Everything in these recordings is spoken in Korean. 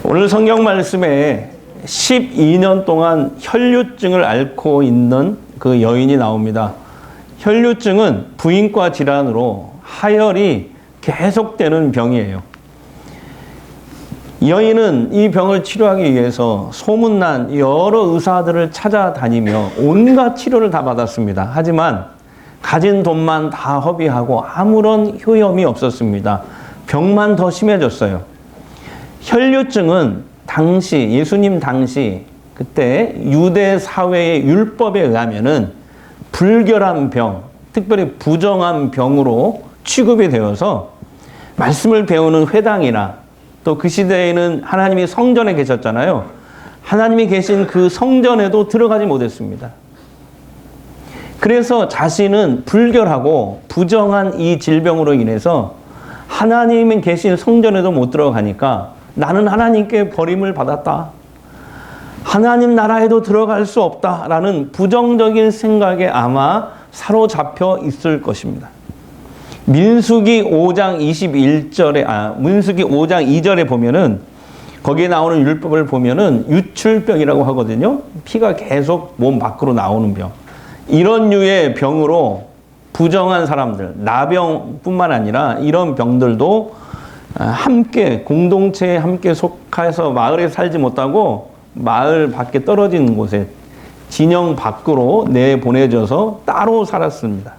오늘 성경 말씀에 12년 동안 혈류증을 앓고 있는 그 여인이 나옵니다. 혈류증은 부인과 질환으로 하혈이 계속되는 병이에요. 여인은 이 병을 치료하기 위해서 소문난 여러 의사들을 찾아다니며 온갖 치료를 다 받았습니다. 하지만 가진 돈만 다 허비하고 아무런 효험이 없었습니다. 병만 더 심해졌어요. 혈류증은 예수님 당시 그때 유대 사회의 율법에 의하면은 불결한 병, 특별히 부정한 병으로 취급이 되어서 말씀을 배우는 회당이나 또 그 시대에는 하나님이 성전에 계셨잖아요. 하나님이 계신 그 성전에도 들어가지 못했습니다. 그래서 자신은 불결하고 부정한 이 질병으로 인해서 하나님이 계신 성전에도 못 들어가니까 나는 하나님께 버림을 받았다. 하나님 나라에도 들어갈 수 없다라는 부정적인 생각에 아마 사로잡혀 있을 것입니다. 민수기 5장 2절에 보면은 거기에 나오는 율법을 보면은 유출병이라고 하거든요. 피가 계속 몸 밖으로 나오는 병. 이런 류의 병으로 부정한 사람들, 나병뿐만 아니라 이런 병들도 함께 공동체에 함께 속해서 마을에 살지 못하고 마을 밖에 떨어진 곳에 진영 밖으로 내보내져서 따로 살았습니다.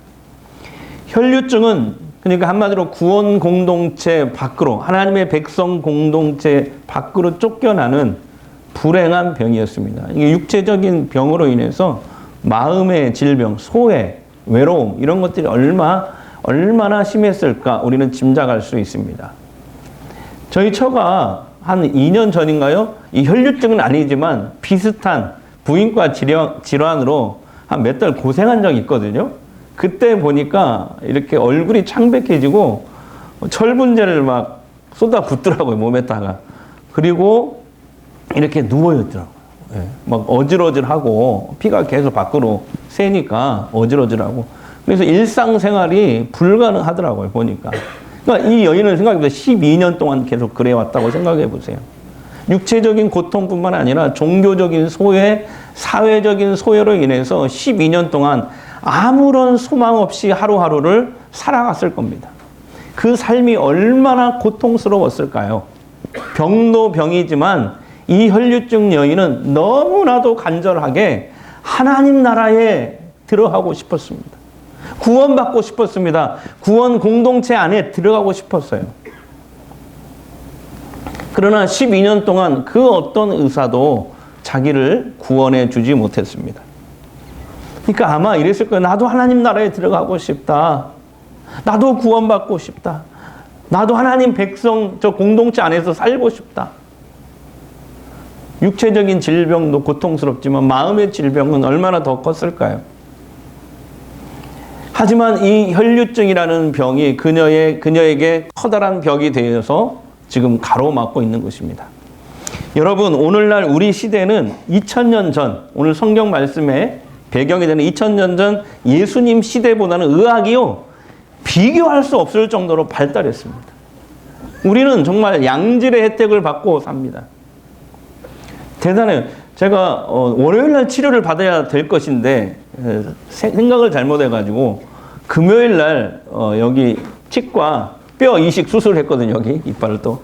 혈류증은 그러니까 한마디로 구원 공동체 밖으로, 하나님의 백성 공동체 밖으로 쫓겨나는 불행한 병이었습니다. 이게 육체적인 병으로 인해서 마음의 질병, 소외, 외로움 이런 것들이 얼마나 심했을까 우리는 짐작할 수 있습니다. 저희 처가 한 2년 전인가요? 이 혈류증은 아니지만 비슷한 부인과 질환으로 한 몇 달 고생한 적이 있거든요. 그때 보니까 이렇게 얼굴이 창백해지고 철분제를 막 쏟아붓더라고요, 몸에다가. 그리고 이렇게 누워있더라고요. 예, 막 어질어질하고 피가 계속 밖으로 새니까 어질어질하고. 그래서 일상생활이 불가능하더라고요, 보니까. 그러니까 이 여인은 생각해보세요. 12년 동안 계속 그래왔다고 생각해 보세요. 육체적인 고통뿐만 아니라 종교적인 소외, 사회적인 소외로 인해서 12년 동안 아무런 소망 없이 하루하루를 살아갔을 겁니다. 그 삶이 얼마나 고통스러웠을까요? 병도 병이지만 이 혈류증 여인은 너무나도 간절하게 하나님 나라에 들어가고 싶었습니다. 구원받고 싶었습니다. 구원 공동체 안에 들어가고 싶었어요. 그러나 12년 동안 그 어떤 의사도 자기를 구원해 주지 못했습니다. 그러니까 아마 이랬을 거예요. 나도 하나님 나라에 들어가고 싶다. 나도 구원받고 싶다. 나도 하나님 백성 저 공동체 안에서 살고 싶다. 육체적인 질병도 고통스럽지만 마음의 질병은 얼마나 더 컸을까요? 하지만 이 혈류증이라는 병이 그녀에게 커다란 벽이 되어서 지금 가로막고 있는 것입니다. 여러분, 오늘날 우리 시대는 2000년 전, 오늘 성경 말씀에 배경이 되는 2000년 전 예수님 시대보다는 의학이요, 비교할 수 없을 정도로 발달했습니다. 우리는 정말 양질의 혜택을 받고 삽니다. 대단해요. 제가 월요일날 치료를 받아야 될 것인데 생각을 잘못해가지고 금요일날 여기 치과 뼈 이식 수술했거든요. 여기 이빨을 또.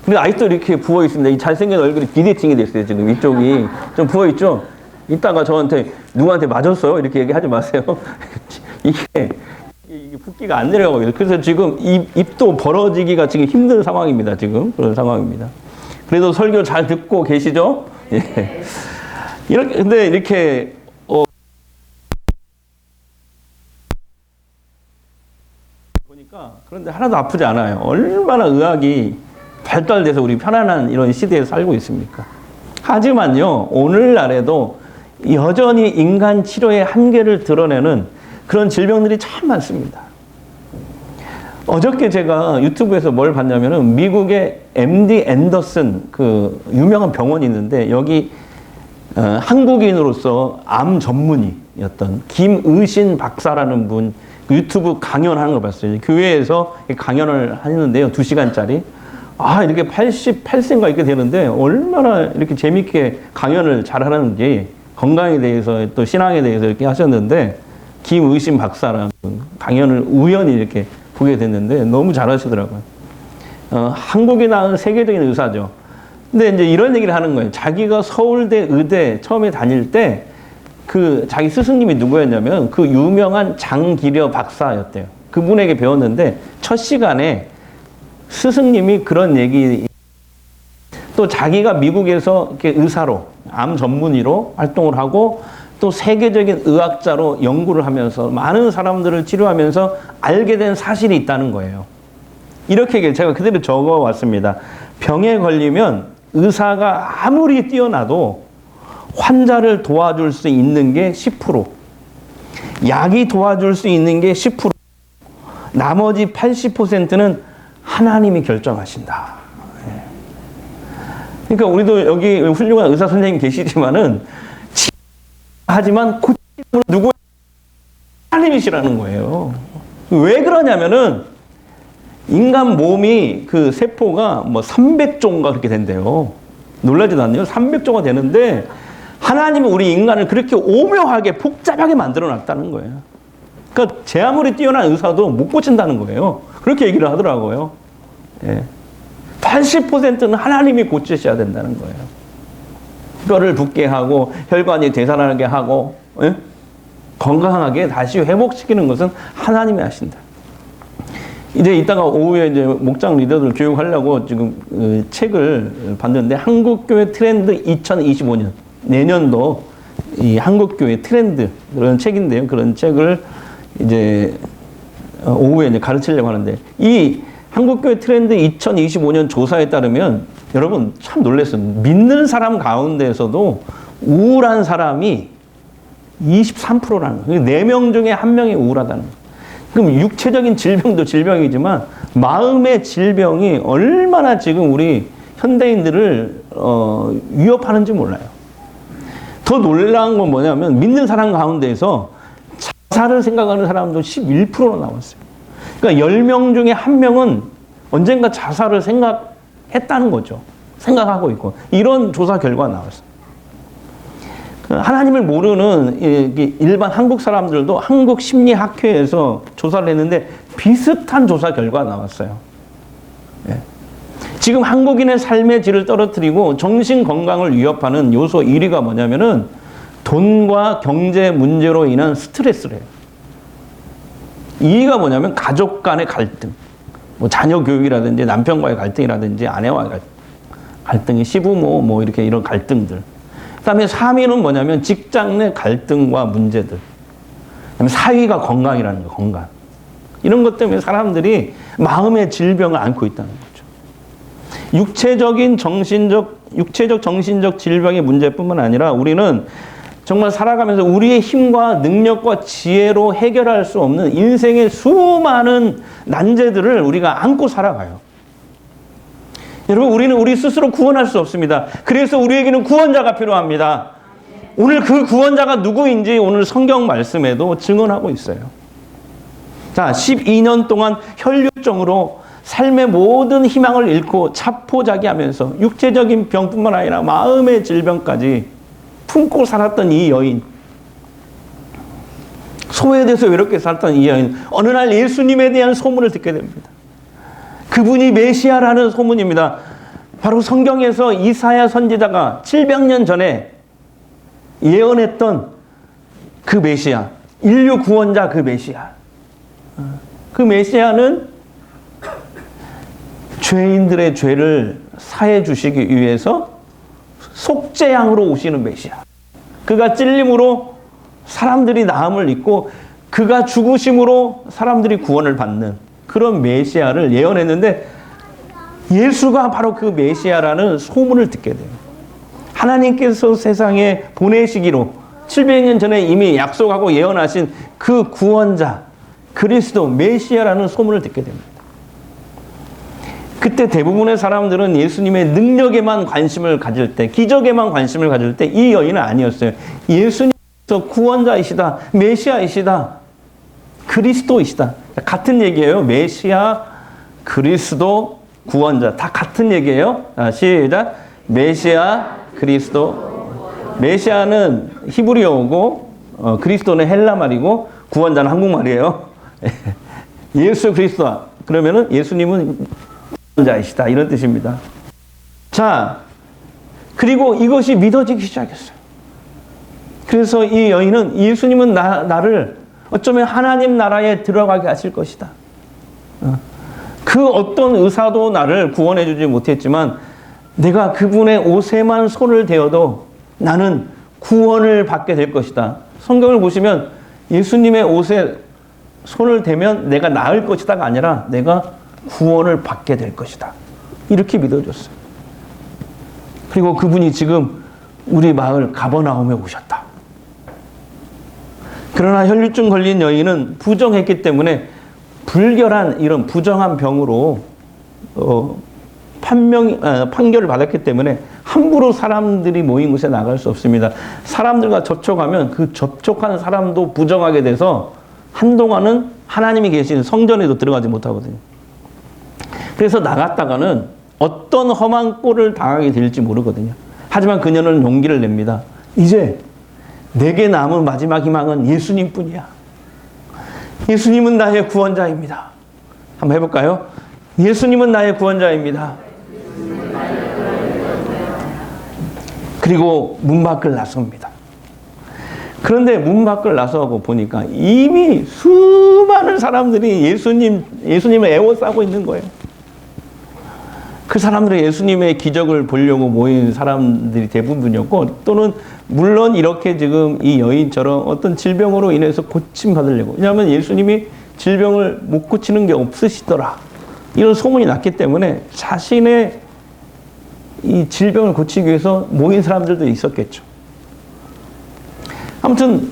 근데 아직도 이렇게 부어있습니다. 이 잘생긴 얼굴이 비대칭이 됐어요. 지금 이쪽이 좀 부어있죠. 이따가 저한테 누구한테 맞았어요? 이렇게 얘기하지 마세요. 이게 붓기가 안 내려가고 그래서 지금 입도 벌어지기가 지금 힘든 상황입니다. 지금 그런 상황입니다. 그래도 설교 잘 듣고 계시죠? 예. 근데 이렇게 보니까 그런데 하나도 아프지 않아요. 얼마나 의학이 발달돼서 우리 편안한 이런 시대에 살고 있습니까? 하지만요, 오늘날에도 여전히 인간 치료의 한계를 드러내는 그런 질병들이 참 많습니다. 어저께 제가 유튜브에서 뭘 봤냐면은 미국의 MD 앤더슨 그 유명한 병원이 있는데 여기 한국인으로서 암 전문의였던 김의신 박사라는 분 그 유튜브 강연하는 걸 봤어요. 교회에서 강연을 하는데요. 2시간짜리. 이렇게 88세인가 이렇게 되는데 얼마나 이렇게 재밌게 강연을 잘하는지 건강에 대해서 또 신앙에 대해서 이렇게 하셨는데 김의심 박사랑 강연을 우연히 이렇게 보게 됐는데 너무 잘하시더라고요. 한국이 낳은 세계적인 의사죠. 근데 이제 이런 얘기를 하는 거예요. 자기가 서울대 의대 처음에 다닐 때 그 자기 스승님이 누구였냐면 그 유명한 장기려 박사였대요. 그분에게 배웠는데 첫 시간에 스승님이 그런 얘기, 또 자기가 미국에서 이렇게 의사로 암 전문의로 활동을 하고 또 세계적인 의학자로 연구를 하면서 많은 사람들을 치료하면서 알게 된 사실이 있다는 거예요. 이렇게 제가 그대로 적어왔습니다. 병에 걸리면 의사가 아무리 뛰어나도 환자를 도와줄 수 있는 게 10%, 약이 도와줄 수 있는 게 10%, 나머지 80%는 하나님이 결정하신다. 그러니까 우리도 여기 훌륭한 의사 선생님 계시지만은 하지만 고침으로 누구 하나님이시라는 거예요. 왜 그러냐면은 인간 몸이 그 세포가 뭐 300조인가 그렇게 된대요. 놀라지도 않네요. 300조가 되는데 하나님이 우리 인간을 그렇게 오묘하게 복잡하게 만들어 놨다는 거예요. 그러니까 제 아무리 뛰어난 의사도 못 고친다는 거예요. 그렇게 얘기를 하더라고요. 예. 80%는 하나님이 고치셔야 된다는 거예요. 뼈를 붓게 하고 혈관이 되살아나게 하고 건강하게 다시 회복시키는 것은 하나님이 하신다. 이제 이따가 오후에 이제 목장 리더들 교육하려고 지금 책을 봤는데 한국교회 트렌드 2025년 내년도 이 한국교회 트렌드 그런 책인데요. 그런 책을 이제 오후에 이제 가르치려고 하는데 이 한국교회 트렌드 2025년 조사에 따르면 여러분 참 놀랐어요. 믿는 사람 가운데에서도 우울한 사람이 23%라는 거예요. 4명 중에 1명이 우울하다는 거예요. 그럼 육체적인 질병도 질병이지만 마음의 질병이 얼마나 지금 우리 현대인들을 위협하는지 몰라요. 더 놀라운 건 뭐냐면 믿는 사람 가운데에서 자살을 생각하는 사람도 11%로 나왔어요. 그러니까 10명 중에 1명은 언젠가 자살을 생각했다는 거죠. 생각하고 있고. 이런 조사 결과가 나왔어요. 하나님을 모르는 일반 한국 사람들도 한국심리학회에서 조사를 했는데 비슷한 조사 결과가 나왔어요. 예. 지금 한국인의 삶의 질을 떨어뜨리고 정신 건강을 위협하는 요소 1위가 뭐냐면은 돈과 경제 문제로 인한 스트레스래요. 2위가 뭐냐면 가족 간의 갈등, 뭐 자녀 교육이라든지 남편과의 갈등이라든지 아내와의 갈등이 시부모 뭐 이렇게 이런 갈등들. 그다음에 3위는 뭐냐면 직장 내 갈등과 문제들. 그다음에 4위가 건강이라는 거, 건강. 이런 것 때문에 사람들이 마음의 질병을 앓고 있다는 거죠. 육체적, 정신적 질병의 문제뿐만 아니라 우리는 정말 살아가면서 우리의 힘과 능력과 지혜로 해결할 수 없는 인생의 수많은 난제들을 우리가 안고 살아가요. 여러분, 우리는 우리 스스로 구원할 수 없습니다. 그래서 우리에게는 구원자가 필요합니다. 오늘 그 구원자가 누구인지 오늘 성경 말씀에도 증언하고 있어요. 자, 12년 동안 혈류증으로 삶의 모든 희망을 잃고 자포자기하면서 육체적인 병뿐만 아니라 마음의 질병까지 품고 살았던 이 여인, 소외돼서 외롭게 살았던 이 여인, 어느 날 예수님에 대한 소문을 듣게 됩니다. 그분이 메시아라는 소문입니다. 바로 성경에서 이사야 선지자가 700년 전에 예언했던 그 메시아, 인류 구원자 그 메시아. 그 메시아는 죄인들의 죄를 사해 주시기 위해서 속죄양으로 오시는 메시아. 그가 찔림으로 사람들이 나음을 입고 그가 죽으심으로 사람들이 구원을 받는 그런 메시아를 예언했는데 예수가 바로 그 메시아라는 소문을 듣게 돼요. 하나님께서 세상에 보내시기로 700년 전에 이미 약속하고 예언하신 그 구원자 그리스도 메시아라는 소문을 듣게 됩니다. 그때 대부분의 사람들은 예수님의 능력에만 관심을 가질 때, 기적에만 관심을 가질 때 이 여인은 아니었어요. 예수님께서 구원자이시다, 메시아이시다, 그리스도이시다. 같은 얘기예요. 메시아, 그리스도, 구원자. 다 같은 얘기예요. 시작. 메시아, 그리스도. 메시아는 히브리어고 그리스도는 헬라 말이고 구원자는 한국말이에요. 예수 그리스도. 그러면은 예수님은 구원자이시다 이런 뜻입니다. 자, 그리고 이것이 믿어지기 시작했어요. 그래서 이 여인은 예수님은 나를 어쩌면 하나님 나라에 들어가게 하실 것이다. 그 어떤 의사도 나를 구원해 주지 못했지만 내가 그분의 옷에만 손을 대어도 나는 구원을 받게 될 것이다. 성경을 보시면 예수님의 옷에 손을 대면 내가 나을 것이다가 아니라 내가 구원을 받게 될 것이다. 이렇게 믿어줬어요. 그리고 그분이 지금 우리 마을 가버나움에 오셨다. 그러나 혈류증 걸린 여인은 부정했기 때문에 불결한 이런 부정한 병으로 판결을 받았기 때문에 함부로 사람들이 모인 곳에 나갈 수 없습니다. 사람들과 접촉하면 그 접촉하는 사람도 부정하게 돼서 한동안은 하나님이 계신 성전에도 들어가지 못하거든요. 그래서 나갔다가는 어떤 험한 꼴을 당하게 될지 모르거든요. 하지만 그녀는 용기를 냅니다. 이제 내게 남은 마지막 희망은 예수님뿐이야. 예수님은 나의 구원자입니다. 한번 해볼까요? 예수님은 나의 구원자입니다. 그리고 문 밖을 나섭니다. 그런데 문 밖을 나서고 보니까 이미 수많은 사람들이 예수님을 애워싸고 있는 거예요. 그 사람들은 예수님의 기적을 보려고 모인 사람들이 대부분이었고, 또는 물론 이렇게 지금 이 여인처럼 어떤 질병으로 인해서 고침받으려고. 왜냐하면 예수님이 질병을 못 고치는 게 없으시더라. 이런 소문이 났기 때문에 자신의 이 질병을 고치기 위해서 모인 사람들도 있었겠죠. 아무튼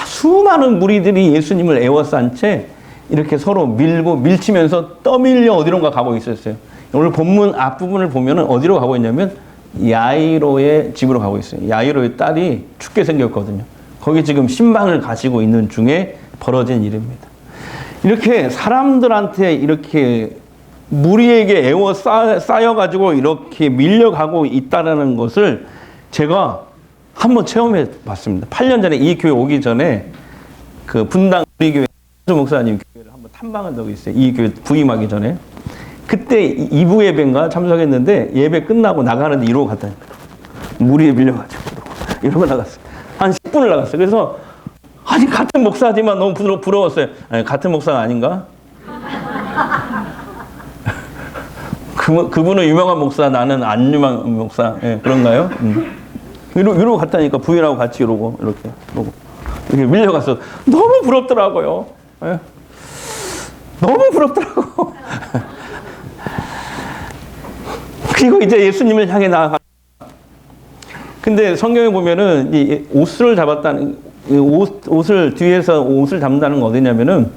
수많은 무리들이 예수님을 애워싼 채 이렇게 서로 밀치면서 떠밀려 어디론가 가고 있었어요. 오늘 본문 앞부분을 보면 어디로 가고 있냐면 야이로의 집으로 가고 있어요. 야이로의 딸이 죽게 생겼거든요. 거기 지금 신방을 가지고 있는 중에 벌어진 일입니다. 이렇게 사람들한테 이렇게 무리에게 쌓여가지고 이렇게 밀려가고 있다는 것을 제가 한번 체험해 봤습니다. 8년 전에 이 교회 오기 전에 그 분당 우리 교회 목사님 교회를 한번 탐방한 적이 있어요. 이 교회 부임하기 전에. 그때 2부 예배인가 참석했는데 예배 끝나고 나가는데 이러고 갔다니까. 무리에 밀려가지고 이러고 나갔어요. 한 10분을 나갔어요. 그래서 아니 같은 목사지만 너무 부러웠어요. 아니, 같은 목사가 아닌가? 그분은 유명한 목사, 나는 안 유명한 목사. 예, 그런가요? 이러고 갔다니까 부인하고 같이 이러고 이렇게 밀려가서 너무 부럽더라고요. 예. 너무 부럽더라고. 그리고 이제 예수님을 향해 나아가. 근데 성경에 보면은 이 옷을 잡았다는 옷을 뒤에서 옷을 잡는다는 건 어디냐면은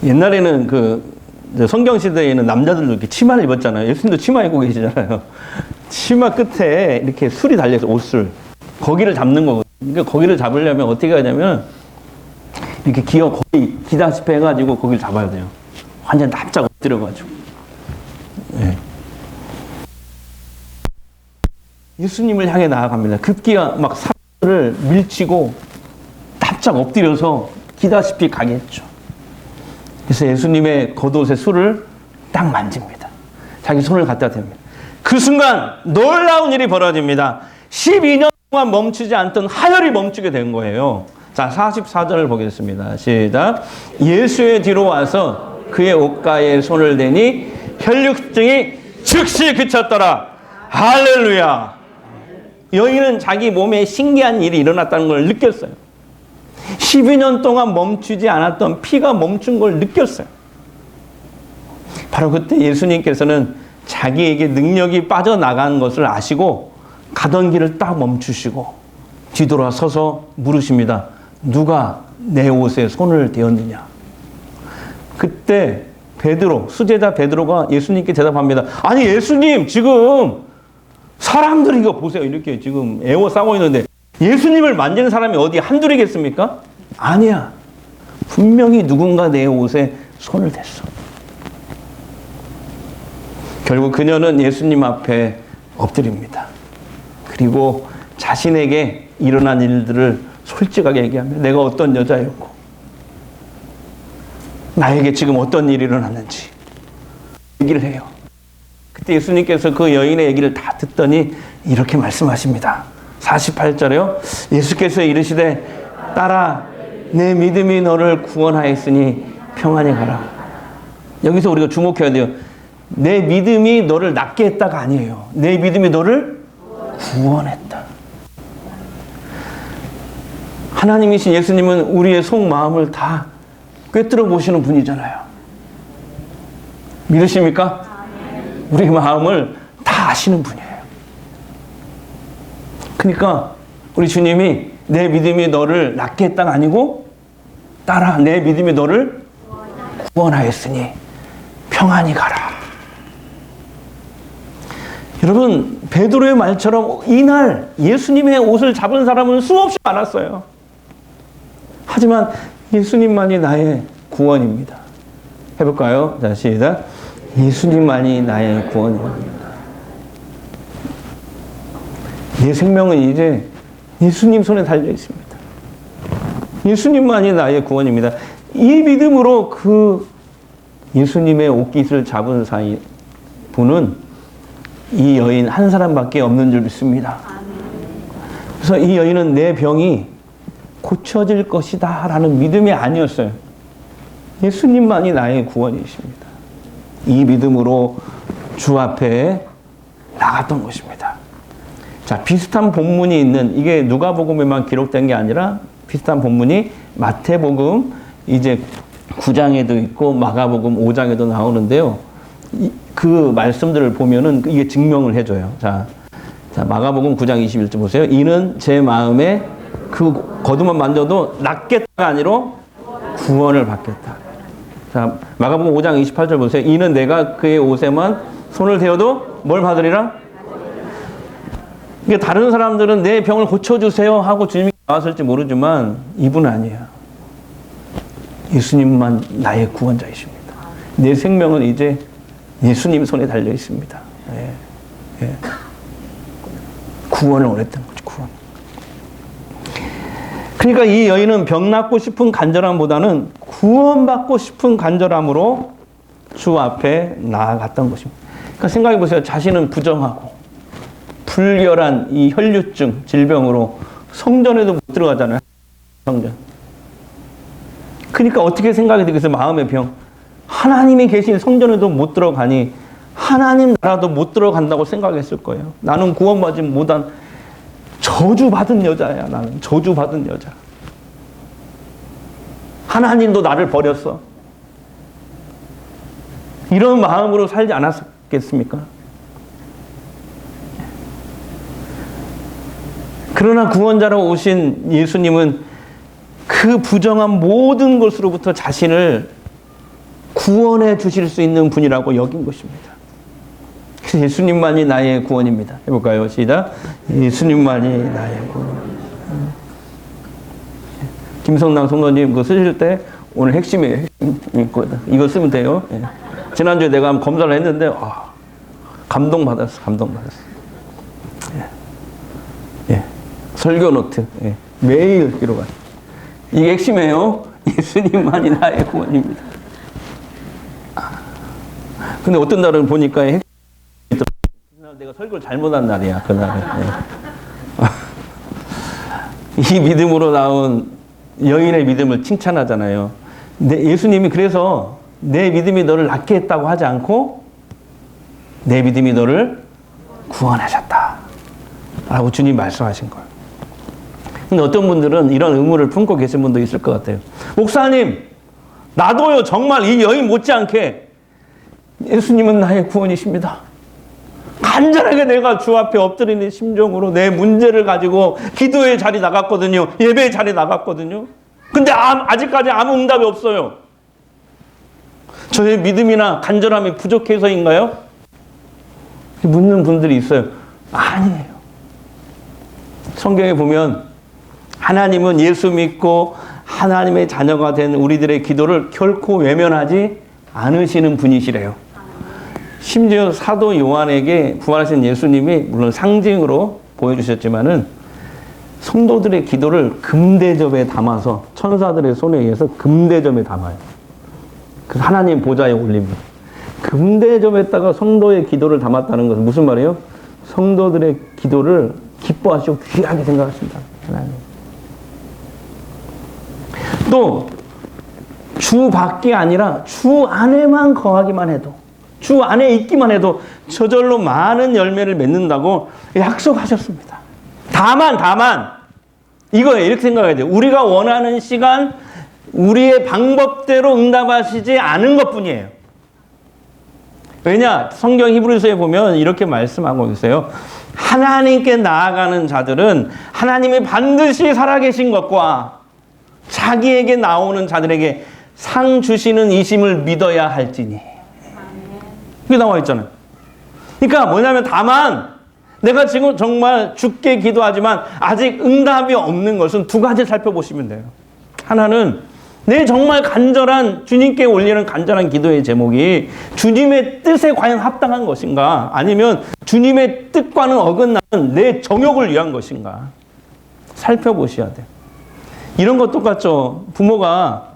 옛날에는 그 성경 시대에는 남자들도 이렇게 치마를 입었잖아요. 예수님도 치마 입고 계시잖아요. 치마 끝에 이렇게 술이 달려서 옷을 거기를 잡는 거거든요. 그러니까 거기를 잡으려면 어떻게 하냐면 이렇게 거의 기다시피 해가지고 거기를 잡아야 돼요. 완전 납작 엎드려가지고. 네. 예수님을 향해 나아갑니다. 급기야 막 사람들을 밀치고 납작 엎드려서 기다시피 가겠죠. 그래서 예수님의 겉옷의 술을 딱 만집니다. 자기 손을 갖다 댑니다. 그 순간 놀라운 일이 벌어집니다. 12년 동안 멈추지 않던 하혈이 멈추게 된 거예요. 자, 44절을 보겠습니다. 시작. 예수의 뒤로 와서 그의 옷가에 손을 대니 혈류증이 즉시 그쳤더라. 할렐루야. 여인은 자기 몸에 신기한 일이 일어났다는 걸 느꼈어요. 12년 동안 멈추지 않았던 피가 멈춘 걸 느꼈어요. 바로 그때 예수님께서는 자기에게 능력이 빠져나간 것을 아시고 가던 길을 딱 멈추시고 뒤돌아서서 물으십니다. 누가 내 옷에 손을 대었느냐? 그때 수제자 베드로가 예수님께 대답합니다. 아니 예수님, 지금 사람들이 이거 보세요. 이렇게 지금 애워싸고 있는데 예수님을 만지는 사람이 어디 한둘이겠습니까? 아니야. 분명히 누군가 내 옷에 손을 댔어. 결국 그녀는 예수님 앞에 엎드립니다. 그리고 자신에게 일어난 일들을 솔직하게 얘기하며 내가 어떤 여자였고 나에게 지금 어떤 일이 일어났는지 얘기를 해요. 그때 예수님께서 그 여인의 얘기를 다 듣더니 이렇게 말씀하십니다. 48절에요. 예수께서 이르시되 딸아 내 믿음이 너를 구원하였으니 평안히 가라. 여기서 우리가 주목해야 돼요. 내 믿음이 너를 낫게 했다가 아니에요. 내 믿음이 너를 구원했다. 하나님이신 예수님은 우리의 속마음을 다 꿰뚫어 보시는 분이잖아요. 믿으십니까? 우리 마음을 다 아시는 분이에요. 그러니까 우리 주님이 내 믿음이 너를 낫게 했다가 아니고 딸아 내 믿음이 너를 구원하였으니 평안히 가라. 여러분 베드로의 말처럼 이날 예수님의 옷을 잡은 사람은 수없이 많았어요. 하지만 예수님만이 나의 구원입니다. 해볼까요? 자 시작. 예수님만이 나의 구원입니다. 내 생명은 이제 예수님 손에 달려 있습니다. 예수님만이 나의 구원입니다. 이 믿음으로 그 예수님의 옷깃을 잡은 분은 이 여인 한 사람밖에 없는 줄 믿습니다. 그래서 이 여인은 내 병이 고쳐질 것이다 라는 믿음이 아니었어요. 예수님만이 나의 구원이십니다. 이 믿음으로 주 앞에 나갔던 것입니다. 자, 비슷한 본문이 있는 이게 누가복음에만 기록된 게 아니라 비슷한 본문이 마태복음 이제 9장에도 있고 마가복음 5장에도 나오는데요. 그 말씀들을 보면은 이게 증명을 해줘요. 자, 마가복음 9장 21절 보세요. 이는 제 마음에 그 거두만 만져도 낫겠다가 아니라 구원을 받겠다. 자, 마가복음 5장 28절 보세요. 이는 내가 그의 옷에만 손을 대어도 뭘 받으리라? 그러니까 다른 사람들은 내 병을 고쳐주세요 하고 주님이 나왔을지 모르지만 이분은 아니에요. 예수님만 나의 구원자이십니다. 내 생명은 이제 예수님 손에 달려 있습니다. 예. 예. 구원을 원했던 거죠. 구원. 그러니까 이 여인은 병 낫고 싶은 간절함보다는 구원받고 싶은 간절함으로 주 앞에 나아갔던 것입니다. 그러니까 생각해 보세요. 자신은 부정하고 불결한 이 혈류증 질병으로 성전에도 못 들어가잖아요. 성전. 그러니까 어떻게 생각이 들겠어요? 마음의 병. 하나님이 계신 성전에도 못 들어가니 하나님 나라도 못 들어간다고 생각했을 거예요. 나는 구원받지 못한 저주받은 여자야. 나는 저주받은 여자. 하나님도 나를 버렸어. 이런 마음으로 살지 않았겠습니까? 그러나 구원자로 오신 예수님은 그 부정한 모든 것으로부터 자신을 구원해 주실 수 있는 분이라고 여긴 것입니다. 그래서 예수님만이 나의 구원입니다. 해볼까요? 시작. 예수님만이 나의 구원. 김성남 성도님 그거 쓰실 때 오늘 핵심이에요. 핵심. 이거 쓰면 돼요. 예. 지난주에 내가 검사를 했는데 감동받았어. 예. 예. 설교 노트. 예. 매일 기록하. 이게 핵심이에요. 예수님만이 나의 구원입니다. 근데 어떤 날은 보니까 내가 설교를 잘못한 날이야. 그날은. 예. 이 믿음으로 나온 여인의 믿음을 칭찬하잖아요. 근데 예수님이 그래서 내 믿음이 너를 낫게 했다고 하지 않고 내 믿음이 너를 구원하셨다 라고 주님 말씀하신 거예요. 근데 어떤 분들은 이런 의무를 품고 계신 분도 있을 것 같아요. 목사님, 나도요 정말 이 여인 못지않게 예수님은 나의 구원이십니다. 간절하게 내가 주 앞에 엎드리는 심정으로 내 문제를 가지고 기도의 자리 나갔거든요. 예배의 자리 나갔거든요. 근데 아직까지 아무 응답이 없어요. 저의 믿음이나 간절함이 부족해서인가요? 묻는 분들이 있어요. 아니에요. 성경에 보면 하나님은 예수 믿고 하나님의 자녀가 된 우리들의 기도를 결코 외면하지 않으시는 분이시래요. 심지어 사도 요한에게 부활하신 예수님이 물론 상징으로 보여주셨지만은 성도들의 기도를 금대접에 담아서 천사들의 손에 의해서 금대접에 담아요. 그 하나님 보좌에 올립니다. 금대접에다가 성도의 기도를 담았다는 것은 무슨 말이에요? 성도들의 기도를 기뻐하시고 귀하게 생각하신다. 하나님. 또 주 밖이 아니라 주 안에만 거하기만 해도, 주 안에 있기만 해도 저절로 많은 열매를 맺는다고 약속하셨습니다. 다만 이거예요. 이렇게 생각해야 돼요. 우리가 원하는 시간, 우리의 방법대로 응답하시지 않은 것뿐이에요. 왜냐? 성경 히브리서에 보면 이렇게 말씀하고 있어요. 하나님께 나아가는 자들은 하나님이 반드시 살아계신 것과 자기에게 나오는 자들에게 상 주시는 이심을 믿어야 할지니. 그게 나와 있잖아요. 그러니까 뭐냐면 다만 내가 지금 정말 죽게 기도하지만 아직 응답이 없는 것은 두 가지 살펴보시면 돼요. 하나는 내 정말 간절한, 주님께 올리는 간절한 기도의 제목이 주님의 뜻에 과연 합당한 것인가, 아니면 주님의 뜻과는 어긋나는 내 정욕을 위한 것인가 살펴보셔야 돼요. 이런 것 똑같죠. 부모가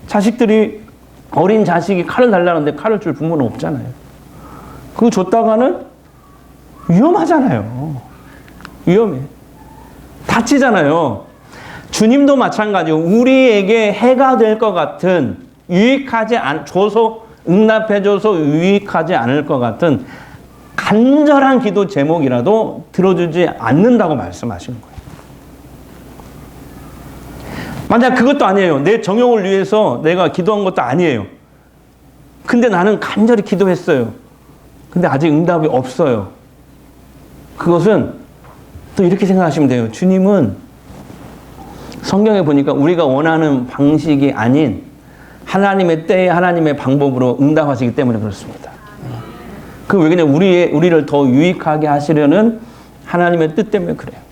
자식들이, 어린 자식이 칼을 달라는데 칼을 줄 부모는 없잖아요. 그거 줬다가는 위험하잖아요. 위험해. 다치잖아요. 주님도 마찬가지고 우리에게 해가 될 것 같은, 줘서 응답해줘서 유익하지 않을 것 같은 간절한 기도 제목이라도 들어주지 않는다고 말씀하시는 거예요. 만약 그것도 아니에요. 내 정욕을 위해서 내가 기도한 것도 아니에요. 근데 나는 간절히 기도했어요. 근데 아직 응답이 없어요. 그것은 또 이렇게 생각하시면 돼요. 주님은 성경에 보니까 우리가 원하는 방식이 아닌 하나님의 때에 하나님의 방법으로 응답하시기 때문에 그렇습니다. 그 왜 그냥 우리를 더 유익하게 하시려는 하나님의 뜻 때문에 그래요.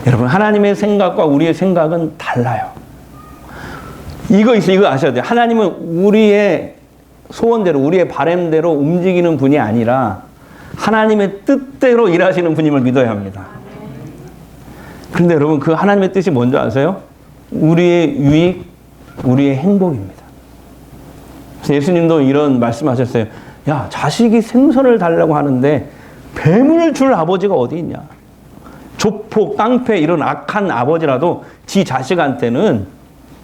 여러분, 하나님의 생각과 우리의 생각은 달라요. 이거 아셔야 돼요. 하나님은 우리의 소원대로, 우리의 바람대로 움직이는 분이 아니라 하나님의 뜻대로 일하시는 분임을 믿어야 합니다. 그런데 여러분, 그 하나님의 뜻이 뭔지 아세요? 우리의 유익, 우리의 행복입니다. 예수님도 이런 말씀하셨어요. 야, 자식이 생선을 달라고 하는데 뱀을 줄 아버지가 어디 있냐? 조폭, 깡패 이런 악한 아버지라도 지 자식한테는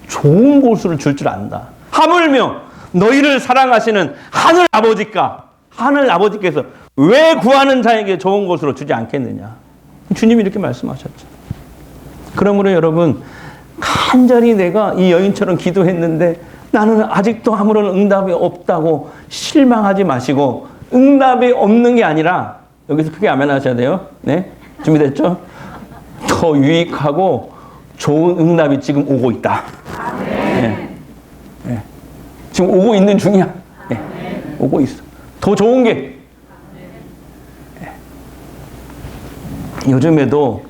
좋은 고수를 줄 줄 안다. 하물며 너희를 사랑하시는 하늘 아버지께서 왜 구하는 자에게 좋은 것으로 주지 않겠느냐. 주님이 이렇게 말씀하셨죠. 그러므로 여러분, 간절히 내가 이 여인처럼 기도했는데 나는 아직도 아무런 응답이 없다고 실망하지 마시고, 응답이 없는 게 아니라, 여기서 크게 아멘 하셔야 돼요. 네? 준비됐죠? 더 유익하고 좋은 응답이 지금 오고 있다. 네. 네. 지금 오고 있는 중이야. 네. 오고 있어. 더 좋은 게. 네. 요즘에도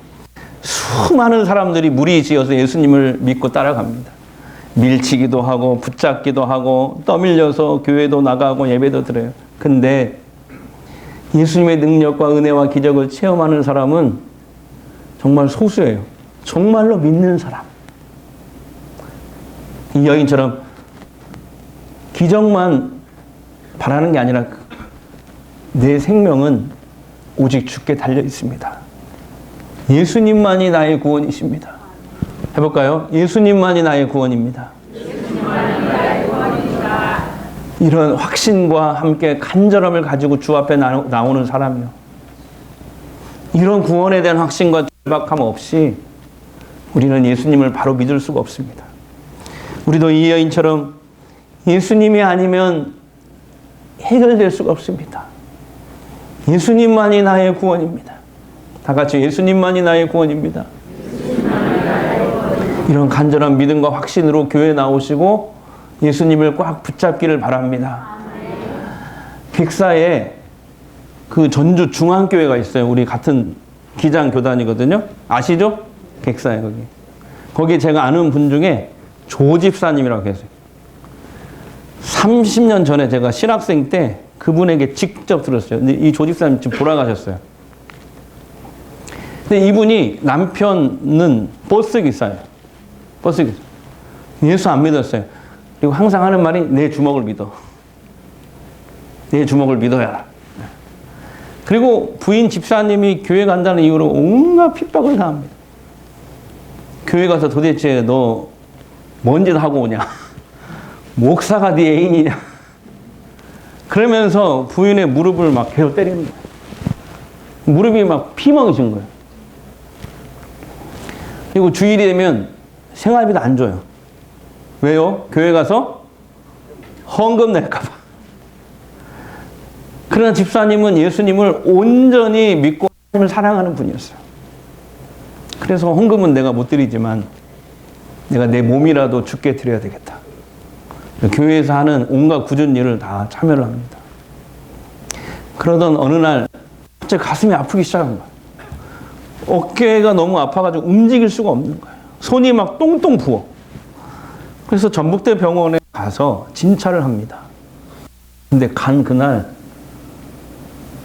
수많은 사람들이 무리지어서 예수님을 믿고 따라갑니다. 밀치기도 하고 붙잡기도 하고 떠밀려서 교회도 나가고 예배도 드려요. 근데 예수님의 능력과 은혜와 기적을 체험하는 사람은 정말 소수예요. 정말로 믿는 사람. 이 여인처럼 기적만 바라는 게 아니라 내 생명은 오직 주께 달려 있습니다. 예수님만이 나의 구원이십니다. 해볼까요? 예수님만이 나의 구원입니다. 이런 확신과 함께 간절함을 가지고 주 앞에 나오는 사람이요. 이런 구원에 대한 확신과 절박함 없이 우리는 예수님을 바로 믿을 수가 없습니다. 우리도 이 여인처럼 예수님이 아니면 해결될 수가 없습니다. 예수님만이 나의 구원입니다. 다 같이 예수님만이 나의 구원입니다. 이런 간절한 믿음과 확신으로 교회에 나오시고 예수님을 꽉 붙잡기를 바랍니다. 객사에 그 전주 중앙교회가 있어요. 우리 같은 기장 교단이거든요. 아시죠? 객사에 거기. 거기 제가 아는 분 중에 조 집사님이라고 계세요. 30년 전에 제가 신학생 때 그분에게 직접 들었어요. 근데 이 조집사님 지금 돌아가셨어요. 근데 이분이 남편은 버스 기사예요. 버스 기사. 예수 안 믿었어요. 그리고 항상 하는 말이 내 주먹을 믿어. 내 주먹을 믿어야. 그리고 부인 집사님이 교회 간다는 이유로 온갖 핍박을 당합니다. 교회 가서 도대체 너 뭔 짓 하고 오냐? 목사가 네 애인이냐? 그러면서 부인의 무릎을 막 계속 때리는 거예요. 무릎이 막 피멍이신 거예요. 그리고 주일이 되면 생활비도 안 줘요. 왜요? 교회 가서 헌금 낼까봐. 그러나 집사님은 예수님을 온전히 믿고 하나님을 사랑하는 분이었어요. 그래서 헌금은 내가 못 드리지만 내가 내 몸이라도 주께 드려야 되겠다. 교회에서 하는 온갖 굳은 일을 다 참여를 합니다. 그러던 어느 날 갑자기 가슴이 아프기 시작한 거예요. 어깨가 너무 아파가지고 움직일 수가 없는 거예요. 손이 막 똥똥 부어. 그래서 전북대 병원에 가서 진찰을 합니다. 근데 간 그날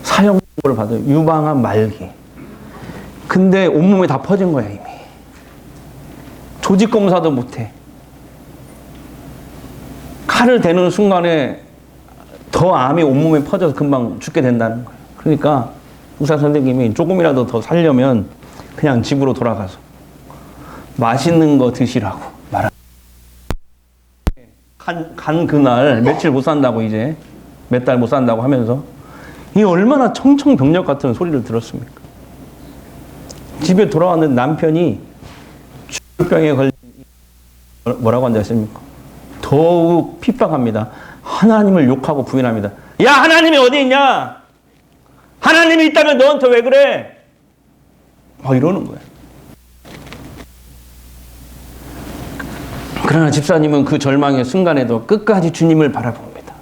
사형을 받아요. 유방암 말기. 근데 온몸에 다 퍼진 거야 이미. 조직 검사도 못해. 칼을 대는 순간에 더 암이 온몸에 퍼져서 금방 죽게 된다는 거예요. 그러니까 의사 선생님이 조금이라도 더 살려면 그냥 집으로 돌아가서 맛있는 거 드시라고 말합니다. 간 그날 며칠 못 산다고 이제 몇 달 못 산다고 하면서 이 얼마나 청청병력 같은 소리를 들었습니까? 집에 돌아왔는데 남편이 죽을병에 걸린 뭐라고 한다 했습니까? 더욱 핍박합니다. 하나님을 욕하고 부인합니다. 야, 하나님이 어디 있냐? 하나님이 있다면 너한테 왜 그래? 막 이러는 거예요. 그러나 집사님은 그 절망의 순간에도 끝까지 주님을 바라봅니다.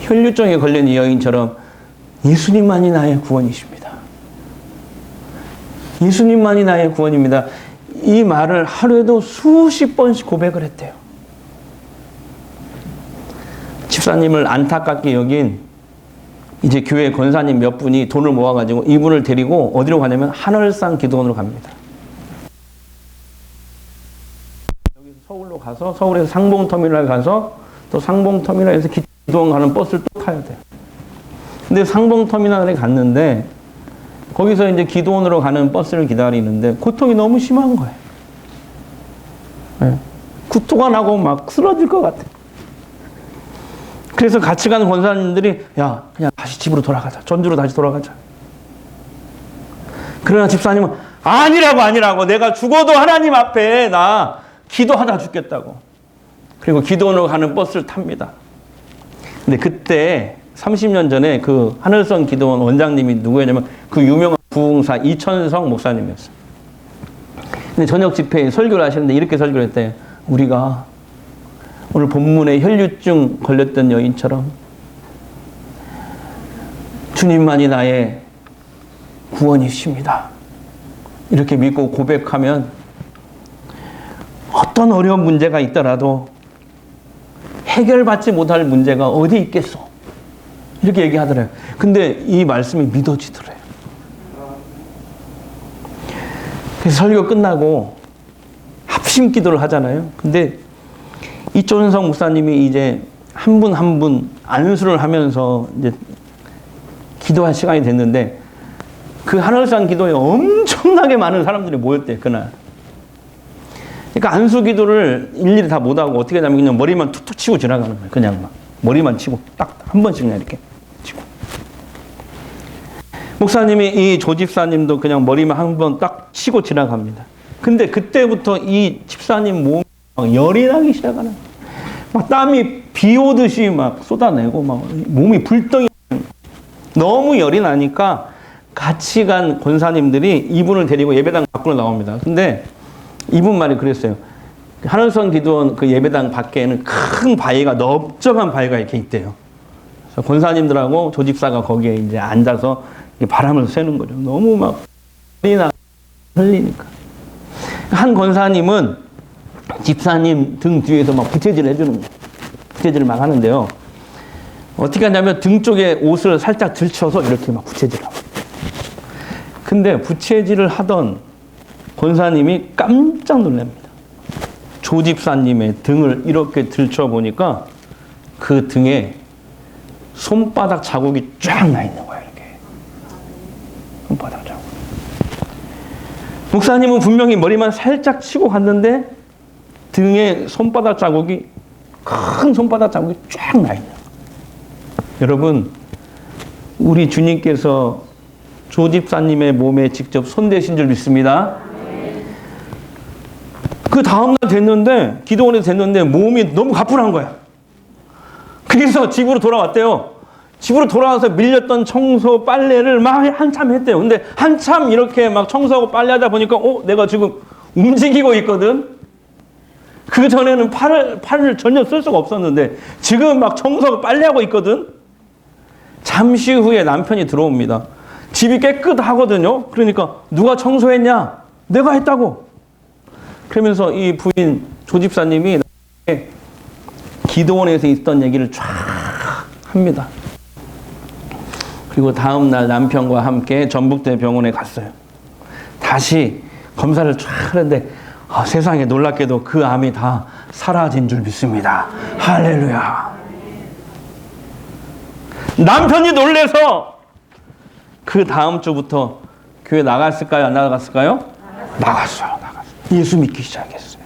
혈류증에 걸린 이 여인처럼 예수님만이 나의 구원이십니다. 예수님만이 나의 구원입니다. 이 말을 하루에도 수십 번씩 고백을 했대요. 집사님을 안타깝게 여긴 이제 교회 권사님 몇 분이 돈을 모아가지고 이분을 데리고 어디로 가냐면 하늘산 기도원으로 갑니다. 여기서 서울로 가서 서울에서 상봉터미널 가서 또 상봉터미널에서 기도원 가는 버스를 또 타야 돼요. 근데 상봉터미널에 갔는데 거기서 이제 기도원으로 가는 버스를 기다리는데 고통이 너무 심한 거예요. 네. 구토가 나고 막 쓰러질 것 같아요. 그래서 같이 가는 권사님들이 야, 그냥 다시 집으로 돌아가자. 전주로 다시 돌아가자. 그러나 집사님은 아니라고 내가 죽어도 하나님 앞에 나 기도하다 죽겠다고. 그리고 기도원으로 가는 버스를 탑니다. 근데 그때 30년 전에 그 하늘선 기도원 원장님이 누구였냐면 그 유명한 부흥사 이천성 목사님이었어요. 근데 저녁 집회에 설교를 하시는데 이렇게 설교를 했대요. 우리가 오늘 본문에 혈류증 걸렸던 여인처럼 주님만이 나의 구원이십니다. 이렇게 믿고 고백하면 어떤 어려운 문제가 있더라도 해결받지 못할 문제가 어디 있겠어. 이렇게 얘기하더래요. 근데 이 말씀이 믿어지더래요. 그래서 설교 끝나고 합심 기도를 하잖아요. 근데 이천성 목사님이 이제 한 분 한 분 안수를 하면서 이제 기도할 시간이 됐는데 그 하늘산 기도에 엄청나게 많은 사람들이 모였대요, 그날. 그러니까 안수 기도를 일일이 다 못하고 어떻게 하냐면 그냥 머리만 툭툭 치고 지나가는 거예요. 그냥 막 머리만 치고 딱 한 번씩 그냥 이렇게 치고. 목사님이 이 조집사님도 그냥 머리만 한 번 딱 치고 지나갑니다. 근데 그때부터 이 집사님 몸이 막 열이 나기 시작하는 거예요. 막 땀이 비 오듯이 막 쏟아내고 막 몸이 불덩이 너무 열이 나니까 같이 간 권사님들이 이분을 데리고 예배당 밖으로 나옵니다. 근데 이분 말이 그랬어요. 하늘선 기도원 그 예배당 밖에는 큰 바위가 넓적한 바위가 이렇게 있대요. 그래서 권사님들하고 조집사가 거기에 이제 앉아서 바람을 쐬는 거죠. 너무 막 열이 나 흘리니까. 한 권사님은 집사님 등 뒤에서 막 부채질 해주는 거예요. 부채질을 막 하는데요. 어떻게 하냐면 등 쪽에 옷을 살짝 들쳐서 이렇게 막 부채질을 하고. 근데 부채질을 하던 권사님이 깜짝 놀랍니다. 조 집사님의 등을 이렇게 들쳐 보니까 그 등에 손바닥 자국이 쫙 나 있는 거예요. 이렇게 손바닥 자국. 목사님은 분명히 머리만 살짝 치고 갔는데 등에 손바닥 자국이, 큰 손바닥 자국이 쫙 나 있는 거예요. 여러분, 우리 주님께서 조 집사님의 몸에 직접 손대신 줄 믿습니다. 그 다음날 됐는데, 기도원에서 됐는데 몸이 너무 가뿐한 거야. 그래서 집으로 돌아왔대요. 집으로 돌아와서 밀렸던 청소 빨래를 막 한참 했대요. 근데 한참 이렇게 막 청소하고 빨래하다 보니까 내가 지금 움직이고 있거든. 그 전에는 팔을 전혀 쓸 수가 없었는데 지금 막 청소하고 빨래하고 있거든. 잠시 후에 남편이 들어옵니다. 집이 깨끗하거든요. 그러니까 누가 청소했냐? 내가 했다고. 그러면서 이 부인 조 집사님이 기도원에서 있던 얘기를 쫙 합니다. 그리고 다음 날 남편과 함께 전북대 병원에 갔어요. 다시 검사를 쫙 하는데 세상에 놀랍게도 그 암이 다 사라진 줄 믿습니다. 할렐루야. 남편이 놀래서 그 다음 주부터 교회 나갔을까요? 안 나갔을까요? 나갔어요. 예수 믿기 시작했어요.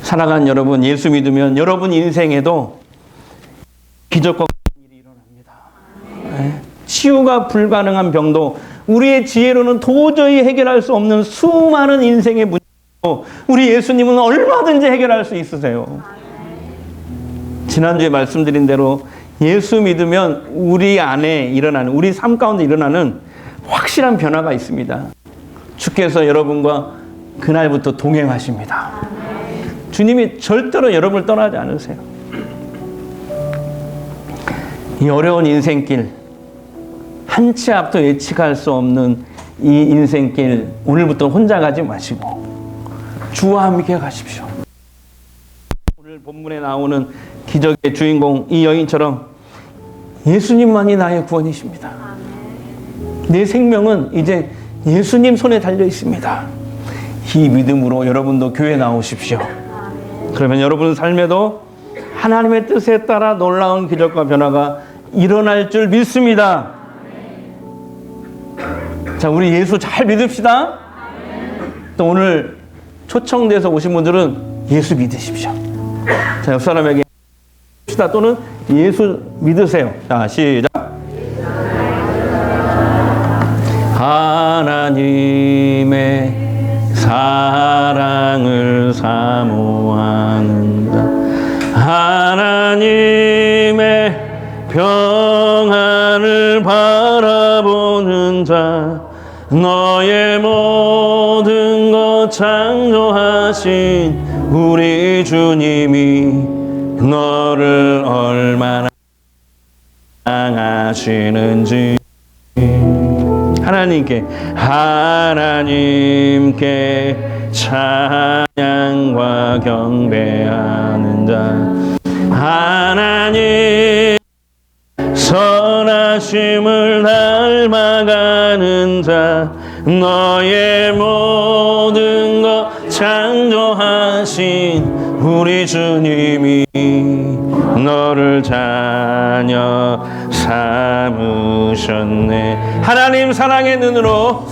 사랑하는 여러분, 예수 믿으면 여러분 인생에도 기적과 일이 일어납니다. 네. 치유가 불가능한 병도 우리의 지혜로는 도저히 해결할 수 없는 수많은 인생의 문제도 우리 예수님은 얼마든지 해결할 수 있으세요. 지난주에 말씀드린 대로 예수 믿으면 우리 안에 일어나는, 우리 삶 가운데 일어나는 확실한 변화가 있습니다. 주께서 여러분과 그날부터 동행하십니다. 주님이 절대로 여러분을 떠나지 않으세요. 이 어려운 인생길, 한 치 앞도 예측할 수 없는 이 인생길, 오늘부터 혼자 가지 마시고 주와 함께 가십시오. 오늘 본문에 나오는 기적의 주인공 이 여인처럼 예수님만이 나의 구원이십니다. 내 생명은 이제 예수님 손에 달려 있습니다. 이 믿음으로 여러분도 교회 나오십시오. 그러면 여러분 삶에도 하나님의 뜻에 따라 놀라운 기적과 변화가 일어날 줄 믿습니다. 자, 우리 예수 잘 믿읍시다. 또 오늘 초청돼서 오신 분들은 예수 믿으십시오. 자, 옆 사람에게 믿읍시다 또는 예수 믿으세요. 자, 시작. 하나님의 사랑을 사모하는 자, 하나님의 평안을 바라보는 자, 너의 모든 것 창조하신 우리 주님이 너를 얼마나 사랑하시는지 하나님께 찬양과 경배하는 자, 하나님 선하심을 닮아가는 자, 너의 모든 것 창조하신 우리 주님이 너를 자녀 삼으셨네. 하나님 사랑의 눈으로,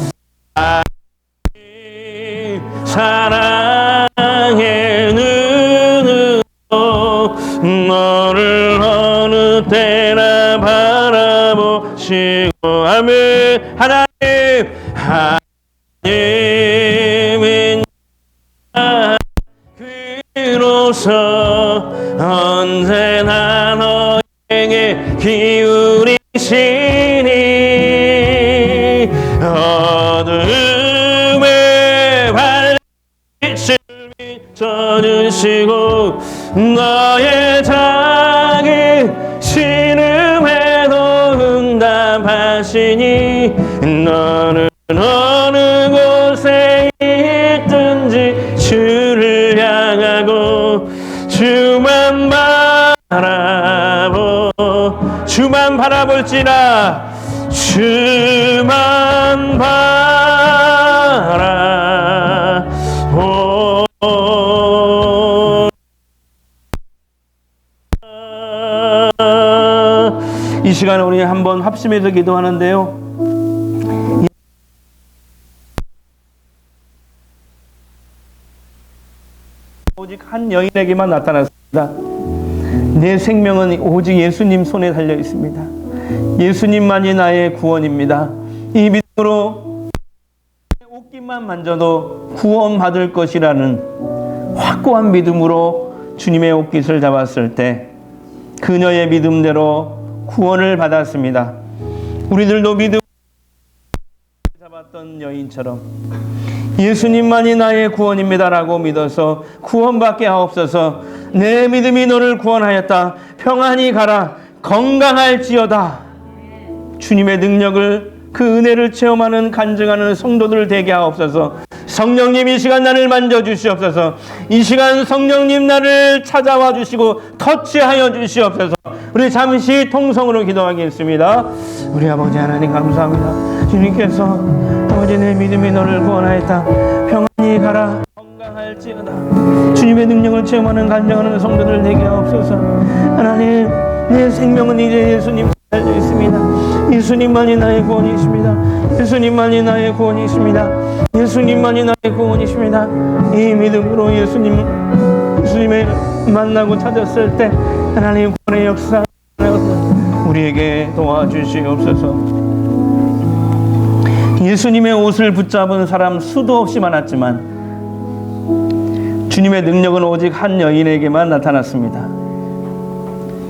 사랑의 눈으로 너를 어느 때나 바라보시고, 아멘. 하나님인 귀로서 언제나 너에게 기울이시니 어둠의 밝빛을 비춰주시고 너의 작은 신음에도 응답하시니 너는 어느 곳에 있든지 주를 주만 바라볼지라. 주만 바라보. 이 시간에 우리 한번 합심해서 기도하는데요. 오직 한 여인에게만 나타났습니다. 내 생명은 오직 예수님 손에 달려 있습니다. 예수님만이 나의 구원입니다. 이 믿음으로 옷깃만 만져도 구원받을 것이라는 확고한 믿음으로 주님의 옷깃을 잡았을 때 그녀의 믿음대로 구원을 받았습니다. 우리들도 믿음 잡았던 여인처럼 예수님만이 나의 구원입니다라고 믿어서 구원받게 하옵소서. 내 믿음이 너를 구원하였다. 평안히 가라. 건강할지어다. 주님의 능력을, 그 은혜를 체험하는 간증하는 성도들 되게 하옵소서. 성령님 이 시간 나를 만져주시옵소서. 이 시간 성령님 나를 찾아와 주시고 터치하여 주시옵소서. 우리 잠시 통성으로 기도하겠습니다. 우리 아버지 하나님 감사합니다. 주님께서 아버지 내 믿음이 너를 구원하였다. 평안히 가라. 건강할지어다. 주님의 능력을 체험하는 간증하는 성도들 되게 하옵소서. 하나님 내 생명은 이제 예수님 달려 있습니다. 예수님만이 나의 구원이십니다. 예수님만이 나의 구원이십니다. 예수님만이 나의 구원이십니다. 이 믿음으로 예수님을 만나고 찾았을 때 하나님 구원의 역사 우리에게 도와주시옵소서. 예수님의 옷을 붙잡은 사람 수도 없이 많았지만 주님의 능력은 오직 한 여인에게만 나타났습니다.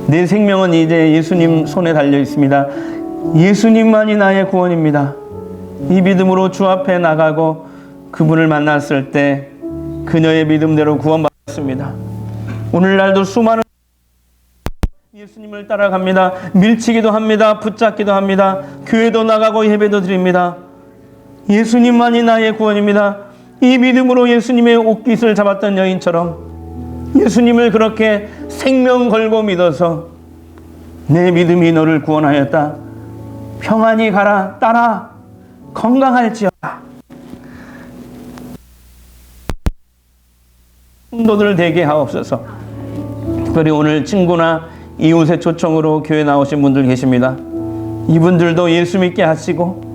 내 생명은 이제 예수님 손에 달려 있습니다. 예수님만이 나의 구원입니다. 이 믿음으로 주 앞에 나가고 그분을 만났을 때 그녀의 믿음대로 구원받았습니다. 오늘날도 수많은 예수님을 따라갑니다. 밀치기도 합니다. 붙잡기도 합니다. 교회도 나가고 예배도 드립니다. 예수님만이 나의 구원입니다. 이 믿음으로 예수님의 옷깃을 잡았던 여인처럼 예수님을 그렇게 생명 걸고 믿어서 내 믿음이 너를 구원하였다. 평안히 가라. 따라. 건강할지어다. 성도들 되게 하옵소서. 특별히 오늘 친구나 이웃의 초청으로 교회 나오신 분들 계십니다. 이분들도 예수 믿게 하시고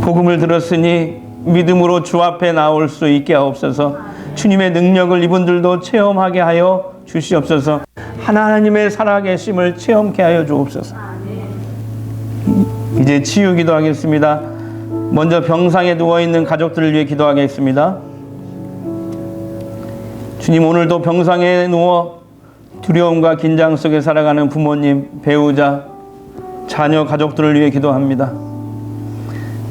복음을 들었으니 믿음으로 주 앞에 나올 수 있게 하옵소서. 주님의 능력을 이분들도 체험하게 하여 주시옵소서. 하나님의 살아계심을 체험케 하여 주옵소서. 이제 치유 기도하겠습니다. 먼저 병상에 누워있는 가족들을 위해 기도하겠습니다. 주님 오늘도 병상에 누워 두려움과 긴장 속에 살아가는 부모님, 배우자, 자녀, 가족들을 위해 기도합니다.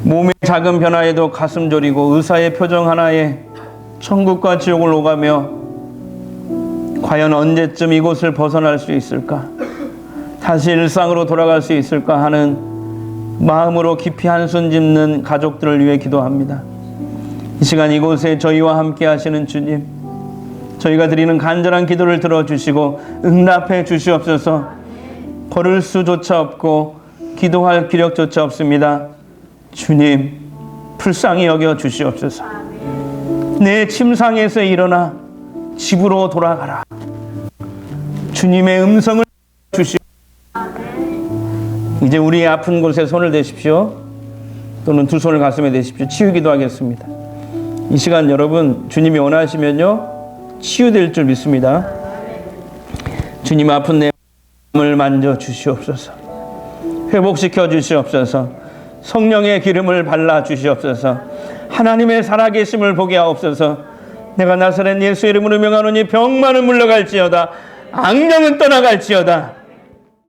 몸의 작은 변화에도 가슴 저리고 의사의 표정 하나에 천국과 지옥을 오가며 과연 언제쯤 이곳을 벗어날 수 있을까? 다시 일상으로 돌아갈 수 있을까 하는 마음으로 깊이 한숨 짓는 가족들을 위해 기도합니다. 이 시간 이곳에 저희와 함께 하시는 주님, 저희가 드리는 간절한 기도를 들어주시고 응답해 주시옵소서. 걸을 수조차 없고 기도할 기력조차 없습니다. 주님 불쌍히 여겨 주시옵소서. 내 침상에서 일어나 집으로 돌아가라. 주님의 음성을 주시옵소서. 이제 우리의 아픈 곳에 손을 대십시오. 또는 두 손을 가슴에 대십시오. 치유 기도하겠습니다. 이 시간 여러분 주님이 원하시면요 치유될 줄 믿습니다. 주님 아픈 내 마음을 만져 주시옵소서. 회복시켜 주시옵소서. 성령의 기름을 발라 주시옵소서. 하나님의 살아계심을 보게 하옵소서. 내가 나사렛 예수 이름으로 명하노니 병만은 물러갈지어다. 악령은 떠나갈지어다.